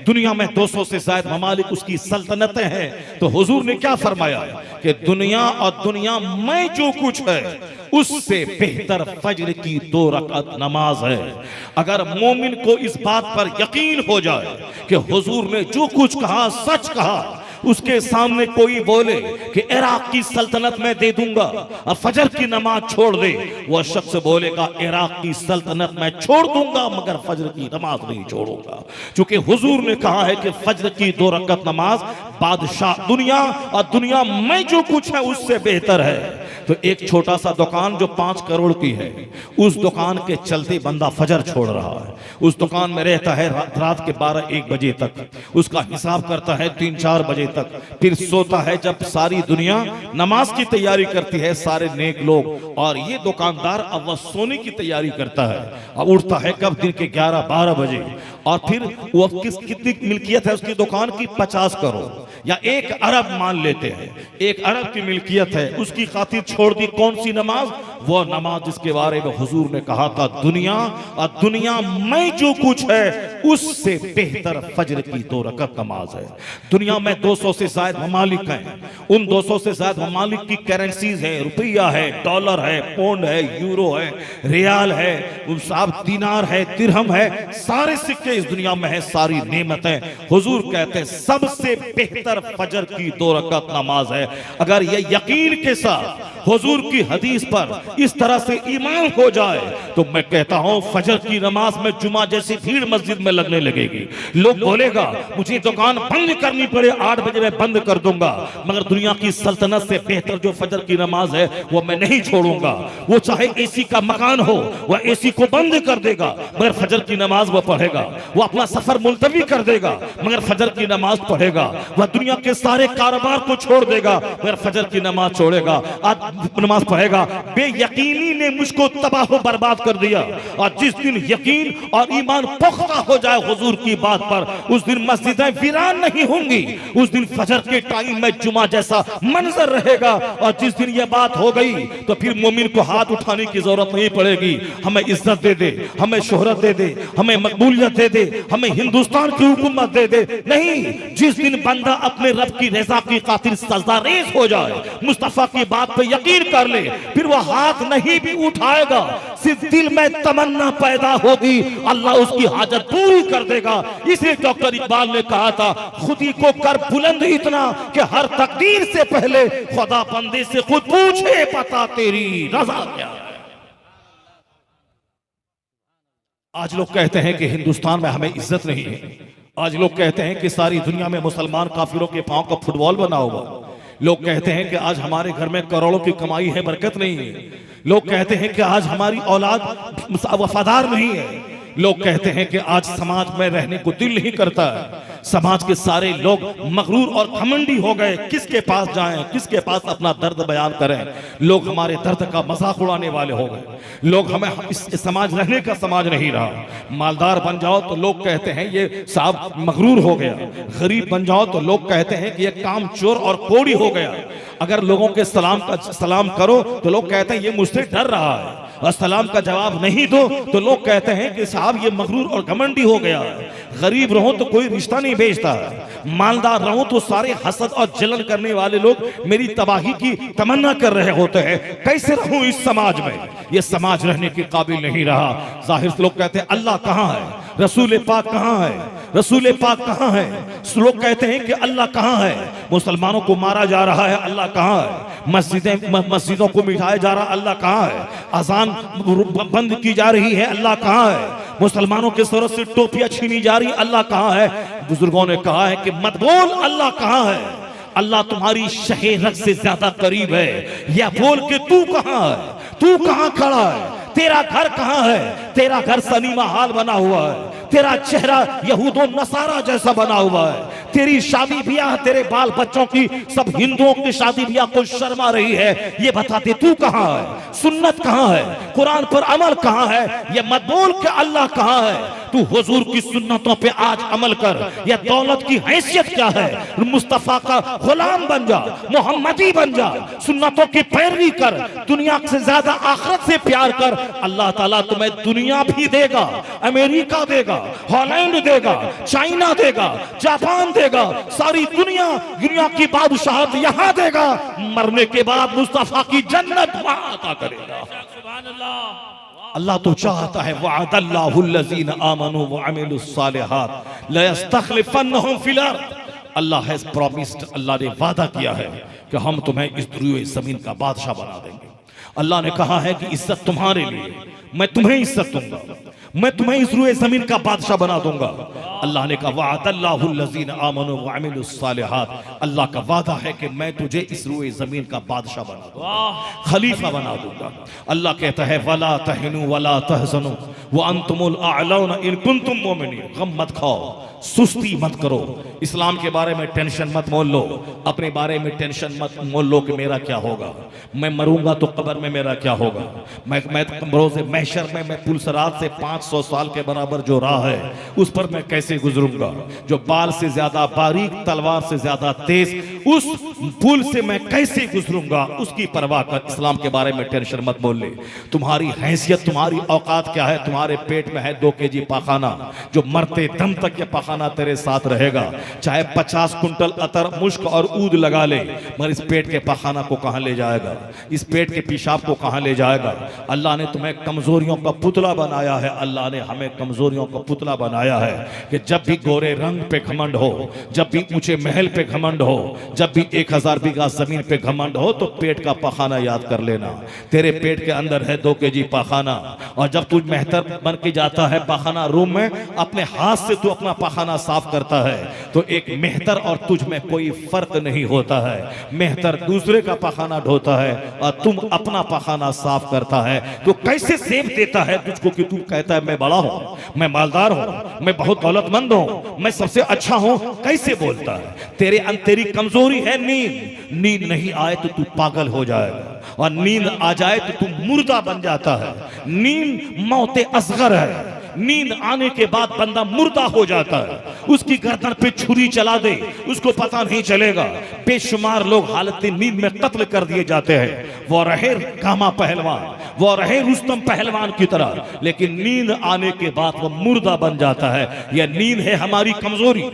दुनिया में 200 से ज्यादा ममालिक उसकी सल्तनतें हैं। तो हुजूर ने क्या फरमाया कि दुनिया और दुनिया में जो कुछ है उससे बेहतर फज्र की 2 रकात नमाज है। अगर मोमिन को इस बात पर यकीन हो जाए कि हुजूर ने जो कुछ कहा सच कहा, उसके सामने कोई बोले कि इराक की सल्तनत में दे दूंगा और फजर की नमाज छोड़ दे, वह शख्स बोलेगा इराक की सल्तनत में छोड़ दूंगा मगर फजर की नमाज नहीं छोड़ूंगा। क्योंकि हुजूर ने कहा है कि फजर की 2 रकात नमाज बादशाह दुनिया और दुनिया में जो कुछ है उससे बेहतर है। तो एक छोटा सा दुकान जो 5 करोड़ की है, उस दुकान के चलते बंदा फजर छोड़ रहा है, उस दुकान में रहता है रात के 12-1 बजे तक, उसका हिसाब करता है 3-4 बजे तक, फिर सोता है जब सारी दुनिया नमाज की तैयारी करती है, सारे नेक लोग, और ये दुकानदार अब वह सोने की तैयारी करता है। अब उठता है कब? दिन के 11-12 बजे, और फिर वो कितनी मिल्कियत है उसकी दुकान की? 50 करोड़ या 1 अरब मान लेते हैं, 1 अरब की मिल्कियत है, उसकी खातिर छोड़ दी कौन सी नमाज? वो नमाज जिसके बारे में हुजूर ने कहा था दुनिया और दुनिया में जो कुछ है उससे बेहतर फजर की 2 रकात नमाज है। दुनिया में 200 से ज्यादा ममालिक हैं, उन 200 से ज्यादा ममालिक की करेंसीज है, रुपया है, डॉलर है, पौंड है, यूरो है, रियाल है, साहब दिनार है, दिरहम है, सारे सिक्के इस दुनिया में है, सारी नेमतें। हुजूर कहते हैं सबसे बेहतर फजर की 2 रकात नमाज है। अगर ये यकीन के साथ हुजूर की हदीस पर इस तरह से ईमान हो जाए तो मैं कहता हूं फजर की नमाज में जुमा जैसी भीड़ मस्जिद में लगने लगेगी। लोग बोलेगा मुझे दुकान बंद करनी पड़े 8 बजे मैं बंद कर दूंगा, मगर दुनिया की सल्तनत से बेहतर जो फजर की नमाज है वो मैं नहीं छोड़ूंगा। वो चाहे एसी का मकान हो, वह एसी को बंद कर देगा मगर फजर की नमाज वो पढ़ेगा। वो अपना सफर मुलतवी कर देगा मगर फजर की नमाज पढ़ेगा। वह दुनिया के सारे कारोबार को छोड़ देगा मगर फजर की नमाज छोड़ेगा, नमाज पढ़ेगा। बेयकीनी ने मुझको तबाह बर्बाद कर दिया, और जिस दिन यकीन और ईमान पुख्ता हो जाए हुजूर की बात पर, उस दिन मस्जिदें वीरान नहीं होंगी, उस दिन फजर के टाइम में जुमा जैसा मंजर रहेगा। और जिस दिन यह बात हो गई तो फिर मोमिन को हाथ उठाने की जरूरत नहीं पड़ेगी, हमें इज्जत दे दे, हमें शोहरत दे दे, हमें मकबूलियत दे दे, हमें हिंदुस्तान की हुकूमत दे दे। नहीं, जिस दिन बंदा अपने रब की रजा की खातिर सजदा रेज हो जाए, मुस्तफा की बात पे यकीन कर ले, फिर वह हाथ नहीं भी उठाएगा, सिर्फ दिल में तमन्ना पैदा होगी, अल्लाह उसकी हाजत पूरी कर देगा। इसलिए डॉक्टर इकबाल ने कहा था खुदी को कर बुलंद इतना कि हर तकदीर से पहले खुदा बंदे से खुद पूछे पता तेरी रजा क्या है। आज लोग कहते हैं कि हिंदुस्तान में हमें इज्जत नहीं है, आज लोग कहते हैं कि सारी दुनिया में मुसलमान काफिरों के पांव का फुटबॉल बना हुआ, लोग कहते हैं कि आज हमारे घर में करोड़ों की कमाई है, बरकत नहीं है, लोग कहते हैं कि आज हमारी औलाद वफादार नहीं है, लोग कहते हैं कि आज समाज में रहने को दिल नहीं करता है, समाज के सारे लोग मगरूर और घमंडी हो गए, किसके पास जाएं, किसके पास अपना दर्द बयान करें। लोग हमारे दर्द का मजाक उड़ाने वाले हो गए, लोग हमें इस समाज रहने का समाज नहीं रहा। मालदार बन जाओ तो लोग कहते हैं ये साहब मगरूर हो गया, गरीब बन जाओ तो लोग कहते हैं कि ये काम चोर और कोड़ी हो गया। अगर लोगों के सलाम करो तो लोग कहते हैं ये मुझसे डर रहा है, और सलाम का जवाब नहीं दो तो लोग कहते हैं कि साहब ये मगरूर और घमंडी हो गया है। गरीब रहो तो कोई रिश्ता नहीं भेजता, मालदार रहो तो सारे हसद और जलन करने वाले लोग मेरी तबाही की तमन्ना कर रहे होते हैं। कैसे रहूं इस समाज में? ये समाज रहने के काबिल नहीं रहा। जाहिर से लोग कहते हैं अल्लाह कहाँ है, रसूल पाक कहाँ है, रसूल पाक कहाँ है। लोग कहते हैं कि अल्लाह कहाँ है, मुसलमानों को मारा जा रहा है, अल्लाह कहाँ है, मस्जिदों को मिटाया जा रहा है, अल्लाह कहाँ है, अजान बंद की जा रही है, अल्लाह कहाँ है, मुसलमानों के सरों से टोपियां छीनी जा रही, अल्लाह कहाँ है। बुजुर्गों ने कहा है कि मत बोल अल्लाह कहाँ है, अल्लाह तुम्हारी शहे रग से ज्यादा करीब है। या बोल के तू कहाँ है, तू कहाँ खड़ा है, तेरा घर कहाँ है, तेरा घर सनीमा हाल बना हुआ है, तेरा चेहरा यहूदो नसारा जैसा बना हुआ है, तेरी शादी ब्याह, तेरे बाल बच्चों की सब हिंदुओं की शादी ब्याह को शर्मा रही है। ये बताते तू कहाँ है, सुन्नत कहाँ है, कुरान पर अमल कहाँ है। ये मत बोल के अल्लाह कहाँ है, तू हुजूर की सुन्नतों पे आज अमल कर। या दौलत की हैसियत क्या है, मुस्तफा का गुलाम बन जा, मोहम्मदी बन जा, सुन्नतों की पैरवी कर, दुनिया से ज्यादा आखिरत से प्यार कर। अल्लाह ताला तुम्हें दुनिया भी देगा, अमेरिका देगा, हॉलैंड देगा, चाइना देगा, जापान देगा, सारी दुनिया की बादशाहत यहां देगा। मरने के बाद मुस्तफा की जन्नत वहां अता करेगा। अल्लाह तो चाहता है वअदल्लाहुल्लज़ीना आमनू व अमिलुस्सालिहात लयस्तखलिफन्नहुम फिल अर्द। अल्लाह हैज प्रॉमिस्ड, अल्लाह ने वादा किया है कि हम तुम्हें इस दुनिया ज़मीन का बादशाह बना देंगे। अल्लाह ने कहा है कि इज्जत तुम्हारे लिए, मैं तुम्हें इज्जत दूंगा, मैं तुम्हें इस रुए जमीन का बादशाह बना दूंगा। अल्लाह ने कहा वअदल्लाहुल्लज़ीना आमनू व अमिलुस्सालिहात, अल्लाह का वादा है कि मैं तुझे इस रुए जमीन का बादशाह बना दूंगा, खलीफा बना दूंगा। अल्लाह कहता है वला तहिनु वला तहज़नु व अंतुमुल अअलौना इन कुंतुम मुमिनीन। गम मत खाओ, सुस्ती मत करो, इस्लाम के बारे में टेंशन मत मोल लो, अपने बारे में टेंशन मत मोल लो कि मेरा क्या होगा, मैं मरूंगा तो कब्र में मेरा क्या होगा, मैं रोज़े महशर में मैं पुलसरात से 500 साल के बराबर जो राह है उस पर मैं कैसे गुजरूंगा, जो बाल से ज्यादा बारीक तलवार से ज्यादा तेज उस पुल से मैं कैसे गुजरूंगा, उसकी परवाह कर। इस्लाम के बारे में टेंशन मत मोल ले। तुम्हारी हैसियत, तुम्हारी औकात क्या है, तुम्हारे पेट में है 2 केजी पाखाना, जो मरते दम तक ये पाखाना तेरे साथ रहेगा। चाहे 50 कुंटल अतर मुश्क और ऊद लगा ले, मगर इस पेट के पाखाना को कहां ले जाएगा, इस पेट के पेशाब को कहां ले जाएगा। अल्लाह ने तुम्हें कमजोरियों का पुतला बनाया है, अल्लाह ने हमें कमजोरियों का पुतला बनाया है कि जब भी गोरे रंग पे घमंड हो, जब भी ऊंचे महल पे घमंड हो, जब भी 1000 बीघा जमीन पे घमंड हो, तो पेट का पाखाना याद कर लेना। तेरे पेट के अंदर है 2 केजी पाखाना, और जब तू मेहतर बन के जाता है पाखाना रूम में, अपने हाथ से तू अपना पाखाना साफ करता है, तो एक मेहतर और तुझ में कोई फर्क नहीं होता है। मेहतर दूसरे का पाखाना ढोता है और तुम अपना पाखाना साफ करता है। तो कैसे सेब देता है तुझको कि तू कहता है मैं बड़ा हूं, मैं मालदार हूं, मैं बहुत दौलतमंद हूं, मैं सबसे अच्छा हूं, कैसे बोलता है? तेरी कमजोरी है नींद। नींद नहीं आए तो तू पागल हो जाएगा, और नींद आ जाए तो तू मुर्दा बन जाता है। नींद मौत असगर है, नींद आने के बाद बंदा मुर्दा हो जाता है। उसकी गर्दन पे छुरी चला दे, उसको पता नहीं चलेगा। बेशुमार लोग हालत नींद में कत्ल कर दिए जाते हैं। वो रहे कामा पहलवान, वो रहे रुस्तम पहलवान की तरह, लेकिन नींद आने के बाद वो मुर्दा बन जाता है। यह नींद है हमारी कमजोरी,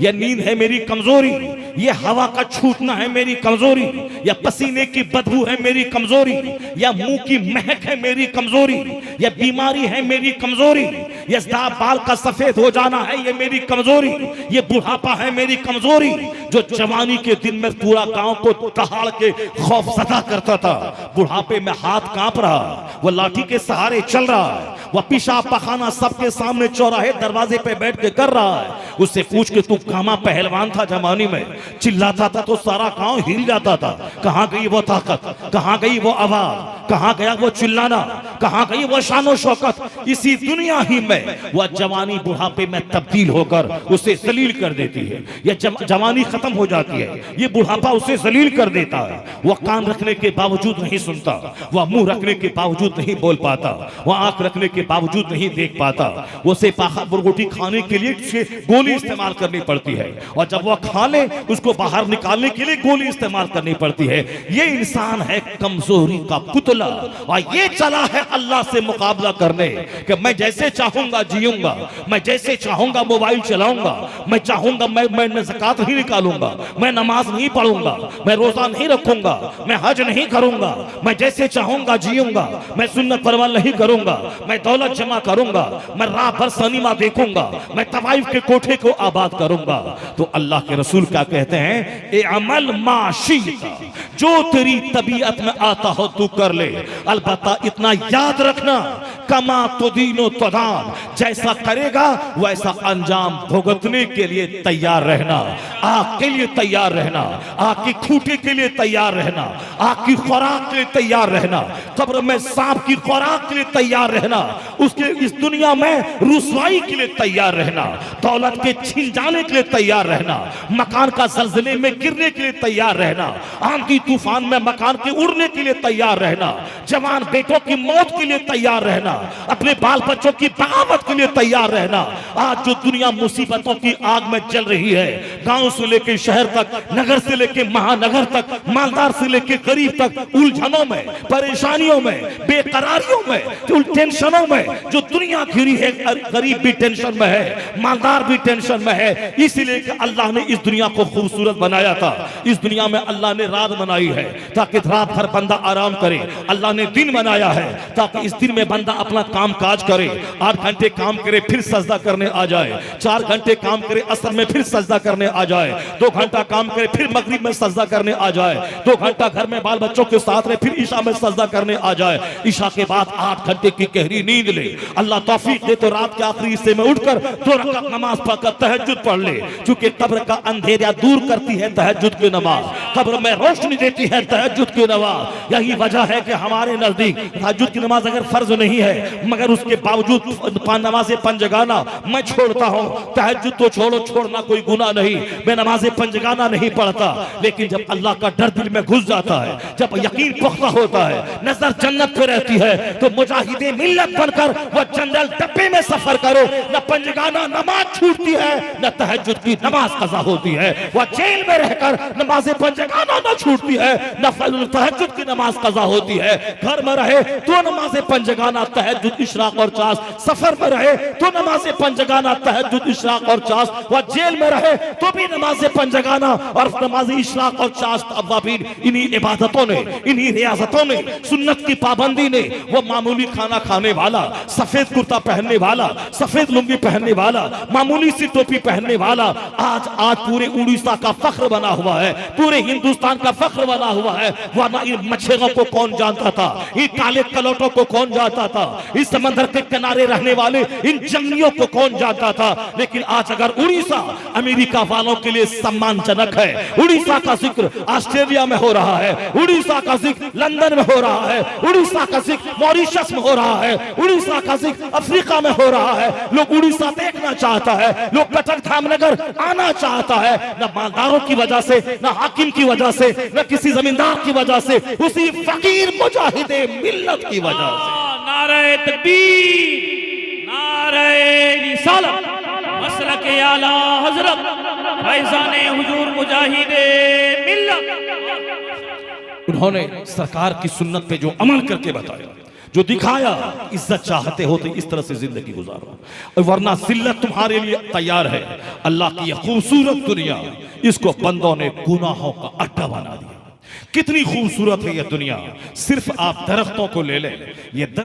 यह नींद है मेरी कमजोरी, यह हवा का छूटना है मेरी कमजोरी, या पसीने की बदबू है मेरी कमजोरी, या मुंह की महक है मेरी कमजोरी, या बीमारी है मेरी कमजोरी, ये बाल का सफेद हो जाना है ये मेरी कमजोरी, ये बुढ़ापा है मेरी कमजोरी। जो जवानी के दिन में पूरा गांव को दहाड़ के खौफजदा करता था, बुढ़ापे में हाथ कांप रहा, वो लाठी के सहारे चल रहा है, वह पेशाब पखाना सबके सामने चौराहे दरवाजे पे बैठ के कर रहा है। उससे पूछ के तू कामा पहलवान था जवानी में, चिल्लाता था तो सारा गांव हिल जाता था। कहां गई वो ताकत, कहां गई वो आवाज, कहां गया वो चिल्लाना, कहां गई वो शानो शौकत? इसी दुनिया ही में वह जवानी बुढ़ापे में तब्दील होकर उसे जलील कर देती है। यह जवानी खत्म हो जाती है, ये बुढ़ापा उसे जलील कर देता है। वह कान रखने के बावजूद नहीं सुनता, वह मुंह रखने के बावजूद नहीं बोल पाता, वह आंख रखने के बावजूद नहीं देख पाता। उसे रोटी खाने के लिए गोली इस्तेमाल करनी पड़ती है, और जब वह खा ले उसको बाहर निकालने के लिए गोली इस्तेमाल करनी पड़ती है। ये इंसान है कमजोरी का पुतला, और ये चला है अल्लाह से मुकाबला करने कि मैं जैसे चाहूंगा जीऊंगा, मैं जैसे चाहूंगा मोबाइल चलाऊंगा, मैं चाहूंगा मैं ज़कात नहीं निकालूंगा, मैं नमाज नहीं पढ़ूंगा, मैं रोजा नहीं रखूंगा, मैं हज नहीं करूंगा, मैं जैसे चाहूंगा जीऊंगा, मैं सुन्नत परवान नहीं करूंगा, मैं दौलत जमा करूंगा, मैं रात भर सिनेमा देखूंगा, मैं तवाइफ के कोठे को आबाद करूंगा। तो अल्लाह के रसूल क्या कहते हैं? ए अमल माशीता, जो तेरी तबीयत में आता हो तू कर ले, अलबत्ता इतना याद रखना कमा तो दीनो तदान, जैसा करेगा वैसा अंजाम भुगतने के लिए तैयार रहना। आग के लिए तैयार रहना, आग की खूंटी के लिए तैयार रहना, आग की खुराक के लिए तैयार रहना, कब्र में सांप की खुराक के लिए तैयार रहना, उसके इस दुनिया में रुसवाई के लिए तैयार रहना, दौलत के छिन जाने के लिए तैयार रहना, मकान का जल्जले में गिरने के लिए तैयार रहना, आंधी तूफान में मकान के उड़ने के लिए तैयार रहना, जवान बेटों की मौत के लिए तैयार रहना, अपने बाल बच्चों की बगावत के लिए तैयार रहना। आज जो दुनिया मुसीबतों की आग में जल रही है, गांव से लेकर शहर तक, नगर से लेकर महानगर तक, मालदार से लेकर गरीब तक, उलझनों में, परेशानियों में, बेकरारियों में, टेंशनों में जो दुनिया घिरी है, गरीब भी टेंशन में है, मालदार भी टेंशन में है। इसीलिए कि अल्लाह ने इस दुनिया को खूबसूरत बनाया था। इस दुनिया में अल्लाह ने रात बनाई है ताकि रात भर बंदा आराम करे। अल्लाह ने दिन बनाया है ताकि इस दिन में बंदा अपना काम काज करे, 8 घंटे काम करे फिर सजदा करने आ जाए, 4 घंटे काम करे असर में फिर सजदा करने आ जाए, 2 घंटा काम करे फिर मगरिब में सजदा करने आ जाए, 2 घंटा घर में बाल बच्चों के साथ रहे फिर ईशा में सजदा करने आ जाए, ईशा के बाद 8 घंटे की गहरी नींद ले। अल्लाह तौफीक दे तो रात के आखिरी हिस्से में उठकर 2 रकात नमाज पढ़कर तहज्जुद पढ़ ले, क्योंकि कब्र का अंधेरा दूर करती है तहज्जुद की नमाज, कब्र में रोशनी देती है तहज्जुद की नमाज। यही वजह है कि हमारे नजदीक तहज्जुद की नमाज अगर फर्ज नहीं है मगर उसके बावजूद नमाज़े पंजगाना मैं छोड़ता हूं। तहज्जुद तो छोड़ो, छोड़ना कोई गुनाह नहीं, मैं नमाज़े पंजगाना नहीं पढ़ता। लेकिन जब अल्लाह का डर दिल में घुस जाता है, जब यकीन पुख्ता होता है, नजर जन्नत पे रहती है, तो मुजाहिदे मिल्लत बनकर वह जनरल डब्बे में सफर करो, न पंजगाना नमाज छूटती है न तहज्जुद की नमाज कज़ा होती है। वह जेल में रहकर नमाज़े पंजगाना न छूटती है न तहज्जुद की नमाज कज़ा होती है। घर में रहे तो नमाज़े पंजगाना तहज्जुद इशराक और चास, सफर में रहे तो नमाज़े पंजगाना तहज्जुद इशराक और चास, वह जेल में रहे तो भी नमाज़े पंजगाना और नमाज़े इशराक और चास अव्वाबीन। इन्हीं इबादतों ने, इन्हीं रियाजतों ने, सुन्नत की पाबंदी ने, वो मामूली खाना खाने वाला, सफेद कुर्ता पहनने वाला, सफेद लुंगी पहनने वाला, मामूली सी टोपी पहनने वाला आज पूरे उड़ीसा का फख्र बना हुआ है, पूरे हिंदुस्तान का फख्र बना हुआ है। वरना इन मच्छरों को कौन जानता था, इन काले कलौटों को कौन जानता था, इस समंदर के किनारे रहने वाले इन जंगलियों को कौन जानता था। लेकिन आज अगर उड़ीसा अमेरिका वालों के लिए सम्मानजनक है, उड़ीसा का जिक्र ऑस्ट्रेलिया में हो रहा है, उड़ीसा का जिक्र लंदन में हो रहा है, उड़ीसा का जिक्र मॉरिशस में हो रहा है, उड़ीसा का जिक्र अफ्रीका में हो रहा है, लोग उड़ीसा देखना चाहता है, लोग कटक धामनगर आना चाहता है, न मालदारों की वजह से, न हाकिम की वजह से, न किसी जमींदार की वजह से, उसी फकीर मुजाहिदे मिल्लत की वजह से। नारे तकबीर, नारे रिसालत, मसलक आला हजरत फैज़ाने हुजूर मुजाहिदे मिल्लत। उन्होंने सरकार की सुन्नत पे जो अमल करके बताया, जो दिखाया, इज्जत चाहते हो तो इस तरह से जिंदगी गुजारो, और वरना जिल्लत तुम्हारे लिए तैयार है। अल्लाह की यह खूबसूरत दुनिया, इसको बंदों ने गुनाहों का अड्डा बना दिया। कितनी खूबसूरत है यह दुनिया, सिर्फ आप दरख्तों को ले लें, ये